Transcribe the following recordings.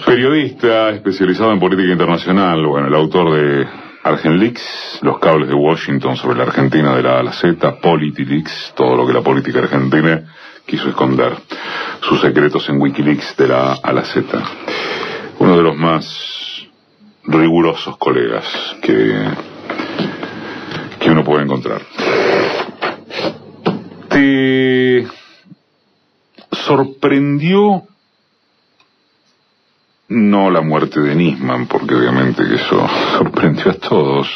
Periodista especializado en política internacional, bueno, el autor de Argenleaks, los cables de Washington sobre la Argentina de la A a la Z, PolitiLeaks, todo lo que la política argentina quiso esconder, sus secretos en Wikileaks de la A a la Z. Uno de los más rigurosos colegas que uno puede encontrar. ¿Te sorprendió? No la muerte de Nisman, porque obviamente que eso sorprendió a todos,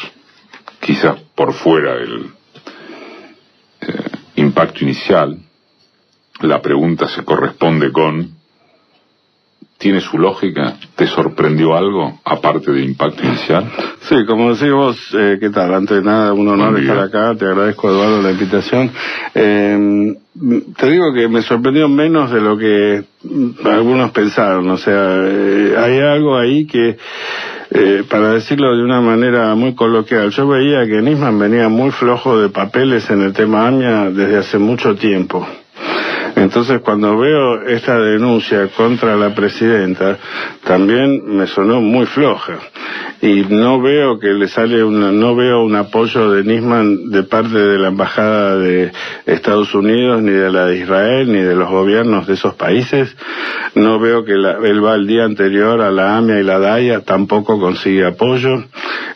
quizás por fuera del impacto inicial. La pregunta se corresponde con, ¿tiene su lógica? ¿Te sorprendió algo, aparte del impacto inicial? Sí, como decís vos, ¿qué tal? Antes de nada, un honor estar acá, te agradezco, Eduardo, la invitación. Te digo que me sorprendió menos de lo que algunos pensaron, o sea, hay algo ahí que, para decirlo de una manera muy coloquial, yo veía que Nisman venía muy flojo de papeles en el tema AMIA desde hace mucho tiempo. Entonces, cuando veo esta denuncia contra la presidenta, también me sonó muy floja. Y no veo que le sale no veo un apoyo de Nisman de parte de la embajada de Estados Unidos, ni de la de Israel, ni de los gobiernos de esos países. No veo que él va el día anterior a la AMIA y la DAIA, tampoco consigue apoyo.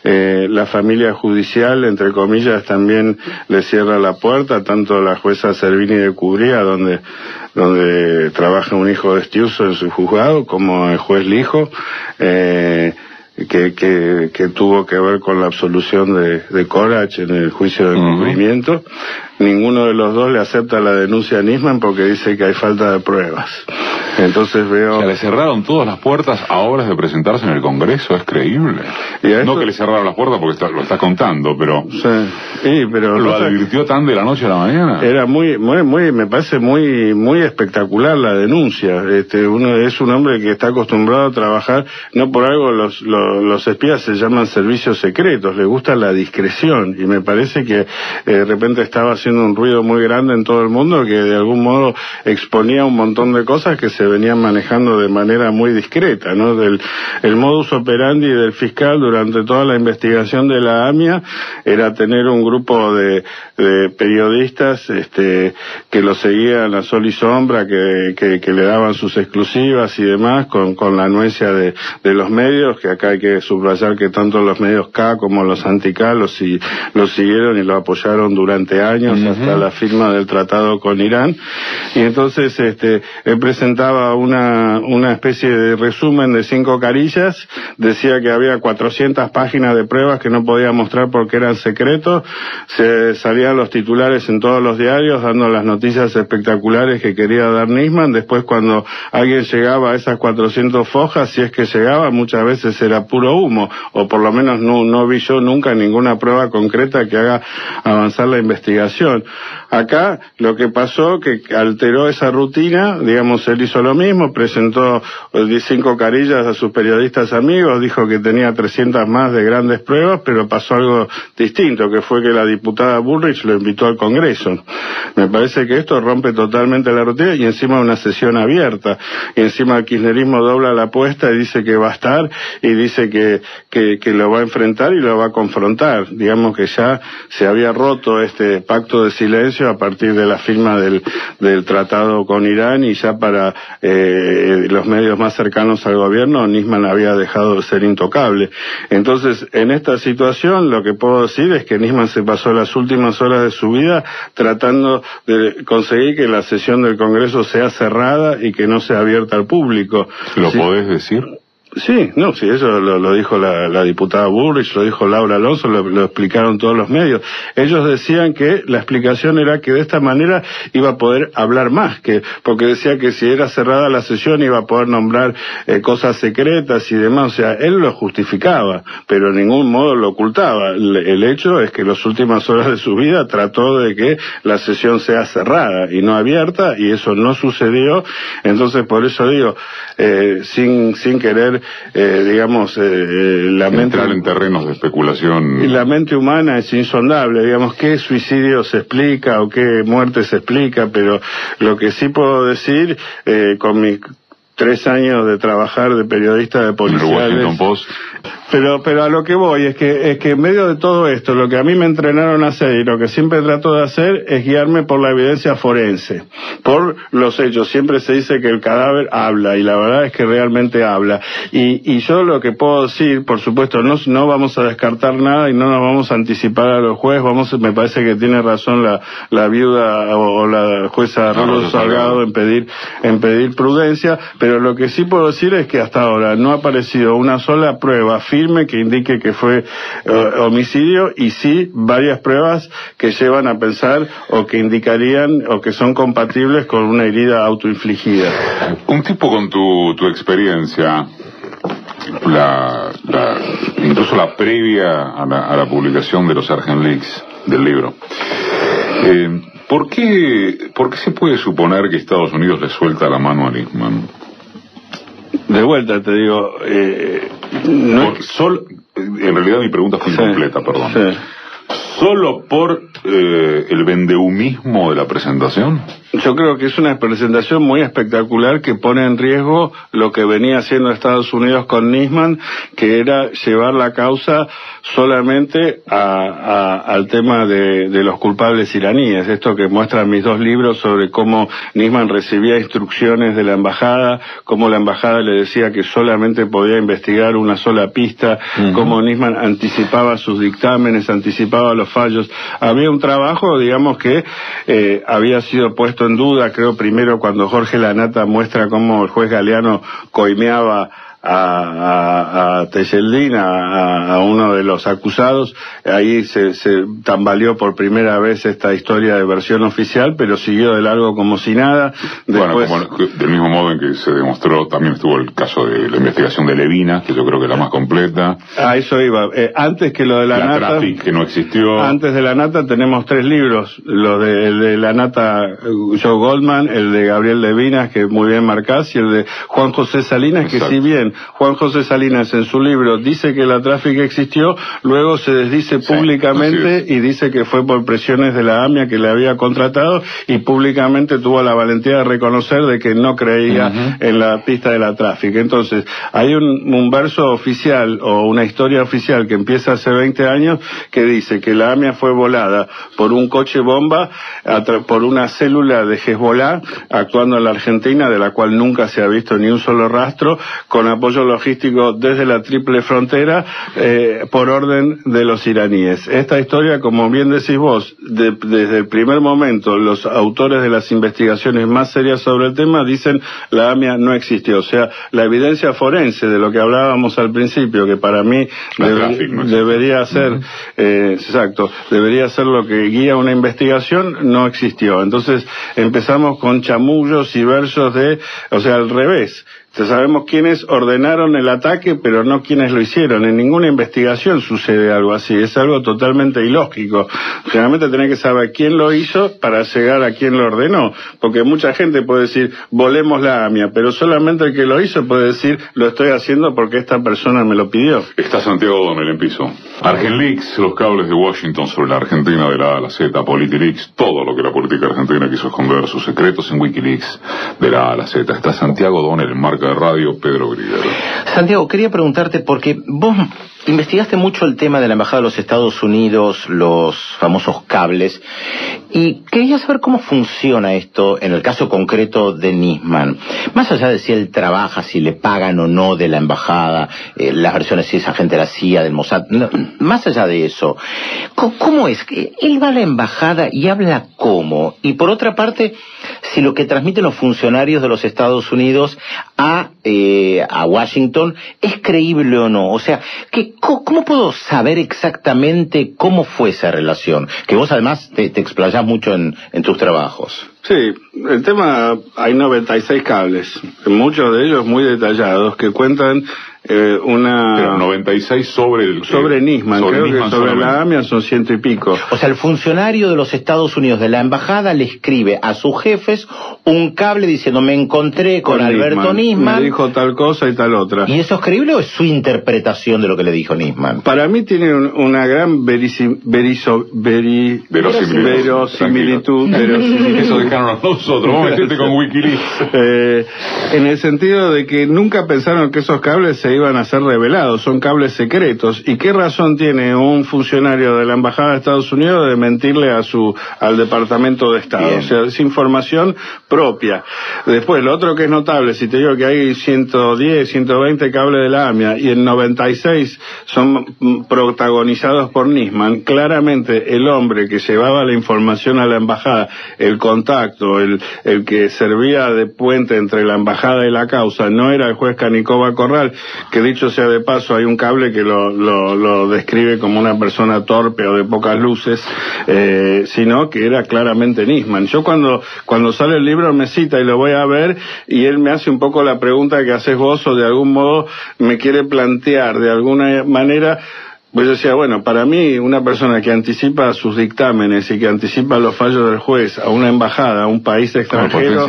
La familia judicial, entre comillas, también le cierra la puerta, tanto la jueza Servini de Cubría, donde trabaja un hijo de Estiuso en su juzgado, como el juez Lijo, que tuvo que ver con la absolución de Corach en el juicio de encubrimiento. Ninguno de los dos le acepta la denuncia a Nisman porque dice que hay falta de pruebas. Entonces veo... O sea, le cerraron todas las puertas a horas de presentarse en el Congreso, es creíble. No que le cerraron las puertas porque lo está contando, pero... Sí, pero... ¿Lo advirtió tan de la noche a la mañana? Era muy, me parece muy espectacular la denuncia. Uno es un hombre que está acostumbrado a trabajar, no por algo los espías se llaman servicios secretos, le gusta la discreción, y me parece que de repente estaba haciendo un ruido muy grande en todo el mundo que de algún modo exponía un montón de cosas que se venían manejando de manera muy discreta, ¿no? El modus operandi del fiscal durante toda la investigación de la AMIA era tener un grupo de periodistas que lo seguían a sol y sombra, que le daban sus exclusivas y demás, con la anuencia de los medios, que acá hay que subrayar que tanto los medios K como los anti-K los siguieron y lo apoyaron durante años, hasta la firma del tratado con Irán. Y entonces él presentaba una especie de resumen de 5 carillas, decía que había 400 páginas de pruebas que no podía mostrar porque eran secretos, se salían los titulares en todos los diarios dando las noticias espectaculares que quería dar Nisman. Después, cuando alguien llegaba a esas 400 fojas, si es que llegaba, muchas veces era puro humo, o por lo menos no vi yo nunca ninguna prueba concreta que haga avanzar la investigación. Acá lo que pasó, que alteró esa rutina, digamos, él hizo lo mismo, presentó 5 carillas a sus periodistas amigos, dijo que tenía 300 más de grandes pruebas, pero pasó algo distinto, que fue que la diputada Bullrich lo invitó al Congreso. Me parece que esto rompe totalmente la rutina, y encima una sesión abierta, y encima el kirchnerismo dobla la apuesta y dice que va a estar, y dice que lo va a enfrentar y lo va a confrontar. Digamos que ya se había roto este pacto de silencio a partir de la firma del tratado con Irán, y ya para los medios más cercanos al gobierno, Nisman había dejado de ser intocable. Entonces, en esta situación, lo que puedo decir es que Nisman se pasó las últimas horas de su vida tratando de conseguir que la sesión del Congreso sea cerrada y que no sea abierta al público. ¿Lo podés decir? Sí, eso lo dijo la diputada Bullrich, lo dijo Laura Alonso, lo explicaron todos los medios. Ellos decían que la explicación era que de esta manera iba a poder hablar más, porque decía que si era cerrada la sesión iba a poder nombrar cosas secretas y demás. O sea, él lo justificaba, pero en ningún modo lo ocultaba. El hecho es que las últimas horas de su vida trató de que la sesión sea cerrada y no abierta, y eso no sucedió. Entonces, por eso digo, sin querer la mente... Entrar en terrenos de especulación. Y la mente humana es insondable, digamos, qué suicidio se explica o qué muerte se explica, pero lo que sí puedo decir, con mi 3 años de trabajar de periodista de policiales. El Washington Post. Pero a lo que voy es que en medio de todo esto, lo que a mí me entrenaron a hacer y lo que siempre trato de hacer es guiarme por la evidencia forense, por los hechos. Siempre se dice que el cadáver habla, y la verdad es que realmente habla. Y yo lo que puedo decir, por supuesto, no vamos a descartar nada y no nos vamos a anticipar a los jueces. Me parece que tiene razón la viuda o la jueza Rosa Salgado en pedir prudencia, pero lo que sí puedo decir es que hasta ahora no ha aparecido una sola prueba firme que indique que fue homicidio, y sí varias pruebas que llevan a pensar o que indicarían o que son compatibles con una herida autoinfligida. Un tipo con tu experiencia, incluso la previa a la publicación de los Argent Leaks, del libro, ¿por qué se puede suponer que Estados Unidos le suelta la mano a Nisman? De vuelta te digo, en realidad mi pregunta fue incompleta, perdón. Sí. ¿Solo por el vendehumismo de la presentación? Yo creo que es una presentación muy espectacular que pone en riesgo lo que venía haciendo Estados Unidos con Nisman, que era llevar la causa solamente al tema de los culpables iraníes. Esto que muestran mis 2 libros sobre cómo Nisman recibía instrucciones de la embajada, cómo la embajada le decía que solamente podía investigar una sola pista, cómo Nisman anticipaba sus dictámenes, anticipaba los fallos. Había un trabajo, digamos, que había sido puesto en duda, creo, primero cuando Jorge Lanata muestra cómo el juez Galeano coimeaba a Tejeldín, a uno de los acusados. Ahí se tambaleó por primera vez esta historia de versión oficial, pero siguió de largo como si nada. Después, bueno, del mismo modo en que se demostró, también estuvo el caso de la investigación de Levina, que yo creo que es la más completa. A eso iba. Antes que lo de la Nata, Traffic, que no existió. Antes de la Nata tenemos 3 libros, lo de la Nata Joe Goldman, el de Gabriel Levinas, que muy bien marcás, y el de Juan José Salinas. Exacto. Que si bien Juan José Salinas en su libro dice que la Traffic existió, luego se desdice públicamente y dice que fue por presiones de la AMIA que le había contratado, y públicamente tuvo la valentía de reconocer de que no creía en la pista de la Traffic. Entonces, hay un verso oficial o una historia oficial que empieza hace 20 años que dice que la AMIA fue volada por un coche bomba por una célula de Hezbollah actuando en la Argentina, de la cual nunca se ha visto ni un solo rastro, con apoyo logístico desde la triple frontera por orden de los iraníes. Esta historia, como bien decís vos, desde el primer momento los autores de las investigaciones más serias sobre el tema dicen la AMIA no existió. O sea, la evidencia forense de lo que hablábamos al principio, que para mí debería ser debería ser lo que guía una investigación, no existió. Entonces empezamos con chamullos y versos al revés. Sabemos quiénes ordenaron el ataque, pero no quiénes lo hicieron. En ninguna investigación sucede algo así. Es algo totalmente ilógico. Generalmente tenés que saber quién lo hizo para llegar a quién lo ordenó. Porque mucha gente puede decir, volemos la AMIA, pero solamente el que lo hizo puede decir, lo estoy haciendo porque esta persona me lo pidió. Está Santiago Donel en piso. Argent Leaks, los cables de Washington sobre la Argentina de la A a la Z, PolitiLeaks, todo lo que la política argentina quiso esconder, sus secretos en Wikileaks de la A a la Z. Está Santiago Donel en Marca de Radio, Pedro Griguero. Santiago, quería preguntarte, porque vos investigaste mucho el tema de la Embajada de los Estados Unidos, los famosos cables, y quería saber cómo funciona esto en el caso concreto de Nisman. Más allá de si él trabaja, si le pagan o no de la embajada, las versiones si es agente de la CIA, del Mossad, no, más allá de eso, ¿cómo es que él va a la embajada y habla cómo? Y por otra parte, si lo que transmiten los funcionarios de los Estados Unidos a Washington es creíble o no. O sea, ¿cómo puedo saber exactamente cómo fue esa relación? Que vos además te explayás mucho en tus trabajos. Sí, el tema, hay 96 cables, muchos de ellos muy detallados, que cuentan Pero 96 sobre Nisman, creo que sobre la AMIA son 100 y pico. O sea, el funcionario de los Estados Unidos de la embajada le escribe a sus jefes un cable diciendo me encontré con Alberto Nisman. Me dijo tal cosa y tal otra. ¿Y eso es creíble o es su interpretación de lo que le dijo Nisman? Para mí tiene una gran verosimilitud. Eso dejaron nosotros. Vamos a meterte con Wikileaks. En el sentido de que nunca pensaron que esos cables se iban a ser revelados, son cables secretos. ¿Y qué razón tiene un funcionario de la embajada de Estados Unidos de mentirle al Departamento de Estado? Bien. O sea, es información propia. Después, lo otro que es notable, si te digo que hay 110, 120 cables de la AMIA y en 96 son protagonizados por Nisman, claramente el hombre que llevaba la información a la embajada, el contacto, el que servía de puente entre la embajada y la causa, no era el juez Canicova Corral, que dicho sea de paso hay un cable que lo describe como una persona torpe o de pocas luces, sino que era claramente Nisman. Yo cuando sale el libro me cita y lo voy a ver y él me hace un poco la pregunta que haces vos o de algún modo me quiere plantear de alguna manera. Pues yo decía, bueno, para mí una persona que anticipa sus dictámenes y que anticipa los fallos del juez a una embajada, a un país extranjero,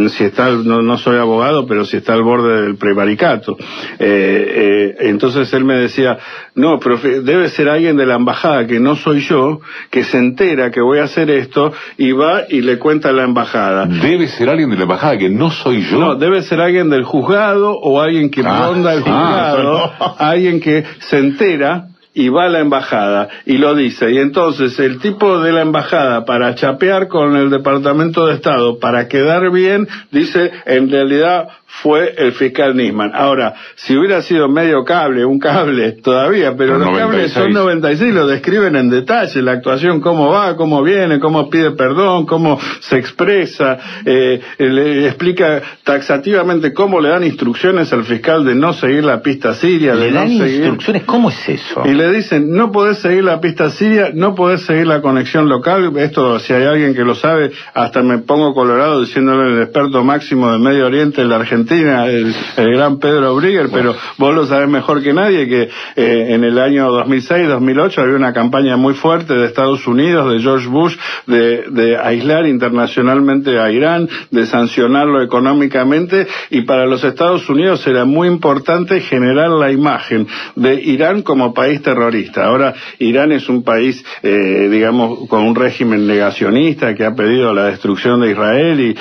si está, no soy abogado, pero si está al borde del prevaricato. Entonces él me decía, no, profe, debe ser alguien de la embajada, que no soy yo, que se entera que voy a hacer esto y va y le cuenta a la embajada. ¿Debe ser alguien de la embajada que no soy yo? No, debe ser alguien del juzgado o alguien que ronda el juzgado, alguien que se entera y va a la embajada y lo dice. Y entonces el tipo de la embajada, para chapear con el Departamento de Estado, para quedar bien, dice, en realidad fue el fiscal Nisman. Ahora, si hubiera sido medio cable, un cable todavía, pero los 96 cables son 96, lo describen en detalle, la actuación, cómo va, cómo viene, cómo pide perdón, cómo se expresa, le explica taxativamente cómo le dan instrucciones al fiscal de no seguir la pista siria. ¿Le dan instrucciones? ¿Cómo es eso? Y le dicen, no podés seguir la pista siria, no podés seguir la conexión local. Esto, si hay alguien que lo sabe, hasta me pongo colorado diciéndole el experto máximo de Medio Oriente en la Argentina, el gran Pedro Brigger, pero vos lo sabés mejor que nadie que en el año 2006-2008 había una campaña muy fuerte de Estados Unidos, de George Bush, de aislar internacionalmente a Irán, de sancionarlo económicamente, y para los Estados Unidos era muy importante generar la imagen de Irán como país terrorista. Ahora Irán es un país, digamos, con un régimen negacionista que ha pedido la destrucción de Israel y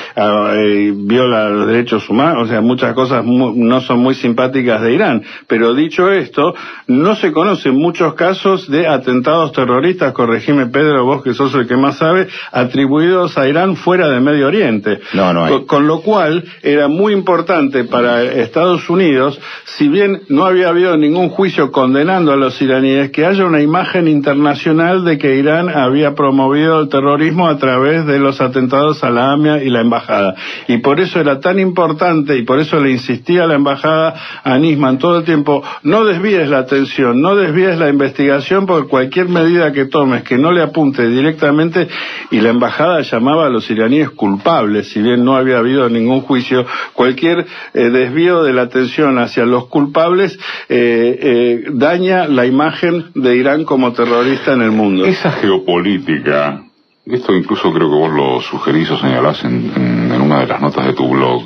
viola los derechos humanos. O sea, muchas cosas no son muy simpáticas de Irán, pero dicho esto, no se conocen muchos casos de atentados terroristas, corregime Pedro, vos que sos el que más sabe, atribuidos a Irán fuera de Medio Oriente. No hay. Con lo cual, era muy importante para Estados Unidos, si bien no había habido ningún juicio condenando a los iraníes, que haya una imagen internacional de que Irán había promovido el terrorismo a través de los atentados a la AMIA y la embajada. Y por eso era tan importante, y por eso le insistía a la embajada a Nisman todo el tiempo, no desvíes la atención, no desvíes la investigación, porque cualquier medida que tomes que no le apunte directamente, y la embajada llamaba a los iraníes culpables, si bien no había habido ningún juicio, cualquier desvío de la atención hacia los culpables daña la imagen de Irán como terrorista en el mundo. Esa geopolítica, esto incluso creo que vos lo sugerís o señalás en una de las notas de tu blog.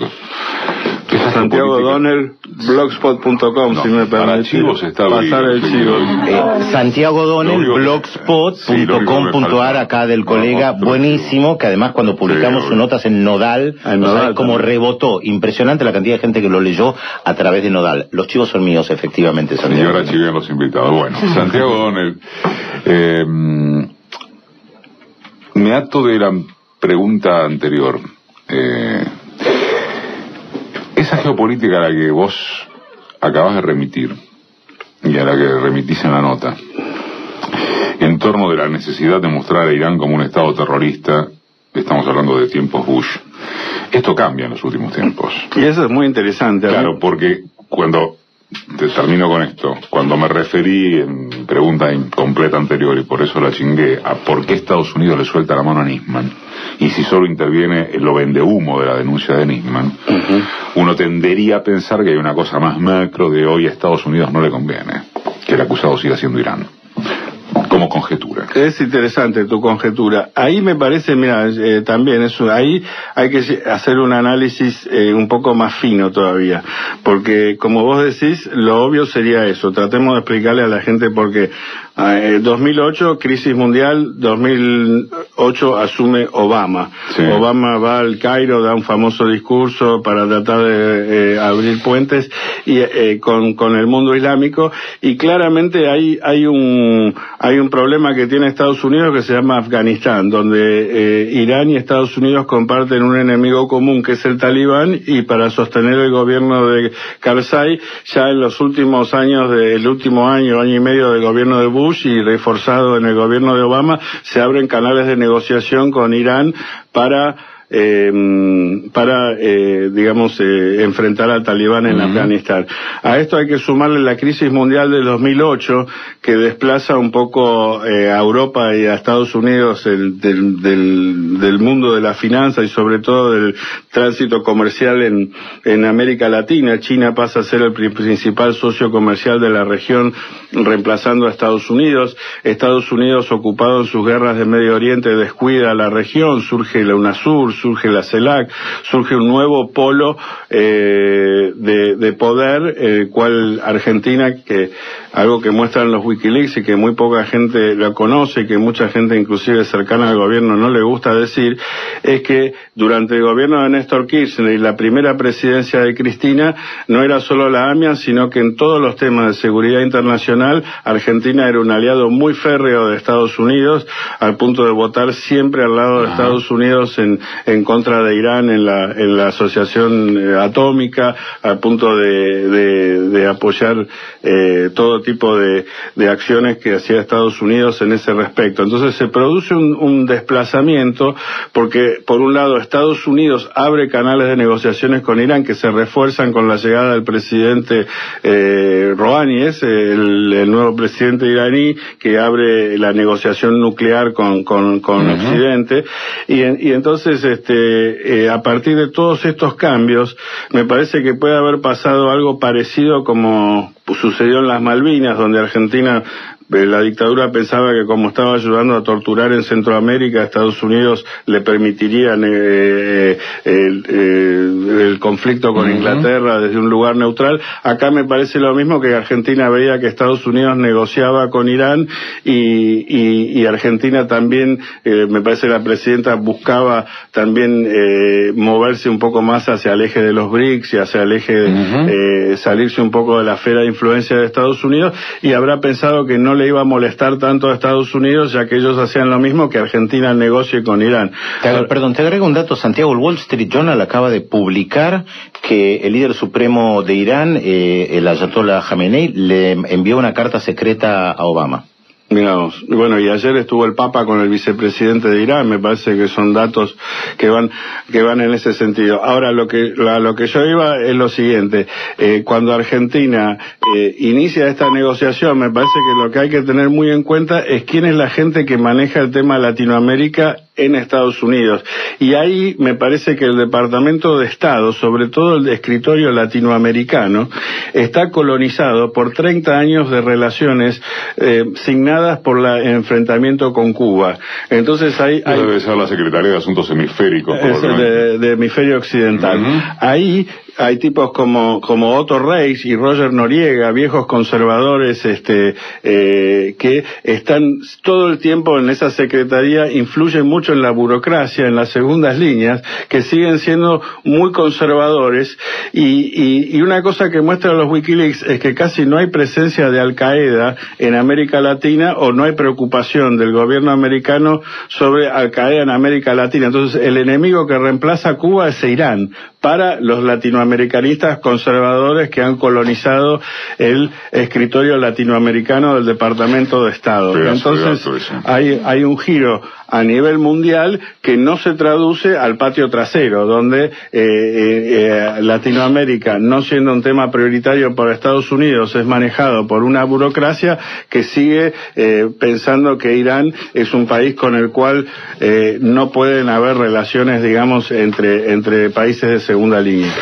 Santiago Donel, blogspot.com, no, si me permite pasar el chivo. Santiago Donel, blogspot.com.ar, acá del colega, buenísimo, que además cuando publicamos sus notas en Nodal, como rebotó, impresionante la cantidad de gente que lo leyó a través de Nodal. Los chivos son míos, efectivamente, Santiago. Y ahora chiven los invitados. Bueno, Santiago Donel, me ato de la pregunta anterior. Esa geopolítica a la que vos acabas de remitir y a la que remitís en la nota, en torno de la necesidad de mostrar a Irán como un estado terrorista, estamos hablando de tiempos Bush, esto cambia en los últimos tiempos. Y eso es muy interesante. Claro, porque cuando termino con esto. Cuando me referí en pregunta incompleta anterior, y por eso la chingué, a por qué Estados Unidos le suelta la mano a Nisman, y si solo interviene lo vendehumo de la denuncia de Nisman, uno tendería a pensar que hay una cosa más macro de hoy a Estados Unidos no le conviene que el acusado siga siendo Irán. Como conjetura. Es interesante tu conjetura. Ahí me parece, mira, también eso, ahí hay que hacer un análisis un poco más fino todavía, porque como vos decís, lo obvio sería eso. Tratemos de explicarle a la gente por qué. 2008, crisis mundial, 2008 asume Obama. Sí. Obama va al Cairo, da un famoso discurso para tratar de abrir puentes y con el mundo islámico, y claramente hay un problema que tiene Estados Unidos que se llama Afganistán, donde Irán y Estados Unidos comparten un enemigo común que es el Talibán, y para sostener el gobierno de Karzai, ya en los últimos años, el último año y medio del gobierno de Bush y reforzado en el gobierno de Obama, se abren canales de negociación con Irán para enfrentar al Talibán en Afganistán. A esto hay que sumarle la crisis mundial del 2008, que desplaza un poco a Europa y a Estados Unidos del mundo de la finanza y sobre todo del tránsito comercial en América Latina. China pasa a ser el principal socio comercial de la región, reemplazando a Estados Unidos. Estados Unidos, ocupado en sus guerras de Medio Oriente, descuida la región, surge la UNASUR, surge la CELAC, surge un nuevo polo de poder, el cual Argentina, que algo que muestran los Wikileaks y que muy poca gente lo conoce, y que mucha gente inclusive cercana al gobierno no le gusta decir, es que durante el gobierno de Néstor Kirchner y la primera presidencia de Cristina, no era solo la AMIA, sino que en todos los temas de seguridad internacional, Argentina era un aliado muy férreo de Estados Unidos, al punto de votar siempre al lado de Estados Unidos en contra de Irán en la asociación atómica, al punto de apoyar todo tipo de acciones que hacía Estados Unidos en ese respecto. Entonces se produce un desplazamiento, porque por un lado Estados Unidos abre canales de negociaciones con Irán que se refuerzan con la llegada del presidente Rouhani, el nuevo presidente iraní, que abre la negociación nuclear con Occidente, y entonces a partir de todos estos cambios me parece que puede haber pasado algo parecido como sucedió en las Malvinas, donde Argentina, la dictadura pensaba que como estaba ayudando a torturar en Centroamérica, Estados Unidos le permitirían el conflicto con Inglaterra desde un lugar neutral. Acá me parece lo mismo, que Argentina veía que Estados Unidos negociaba con Irán y Argentina también, me parece la presidenta buscaba también moverse un poco más hacia el eje de los BRICS y hacia el eje de salirse un poco de la esfera de influencia de Estados Unidos, y habrá pensado que no le iba a molestar tanto a Estados Unidos, ya que ellos hacían lo mismo, que Argentina negocie con Irán. Te agrego un dato, Santiago. El Wall Street Journal acaba de publicar que el líder supremo de Irán, el Ayatollah Khamenei, le envió una carta secreta a Obama. Miramos. Bueno, y ayer estuvo el Papa con el vicepresidente de Irán. Me parece que son datos que van en ese sentido. Ahora, lo que yo iba es lo siguiente. Cuando Argentina inicia esta negociación, me parece que lo que hay que tener muy en cuenta es quién es la gente que maneja el tema Latinoamérica en Estados Unidos. Y ahí me parece que el Departamento de Estado, sobre todo el escritorio latinoamericano, está colonizado por 30 años de relaciones signadas por el enfrentamiento con Cuba. Entonces ahí debe ser la Secretaría de Asuntos Hemisféricos, de Hemisferio Occidental. Ahí hay tipos como Otto Reis y Roger Noriega, viejos conservadores que están todo el tiempo en esa secretaría, influyen mucho en la burocracia, en las segundas líneas, que siguen siendo muy conservadores, y una cosa que muestran los Wikileaks es que casi no hay presencia de Al Qaeda en América Latina, o no hay preocupación del gobierno americano sobre Al Qaeda en América Latina. Entonces el enemigo que reemplaza a Cuba es Irán para los latinoamericanistas conservadores que han colonizado el escritorio latinoamericano del Departamento de Estado. Entonces hay un giro a nivel mundial que no se traduce al patio trasero, donde Latinoamérica, no siendo un tema prioritario para Estados Unidos, es manejado por una burocracia que sigue pensando que Irán es un país con el cual no pueden haber relaciones, digamos, entre países de segunda línea.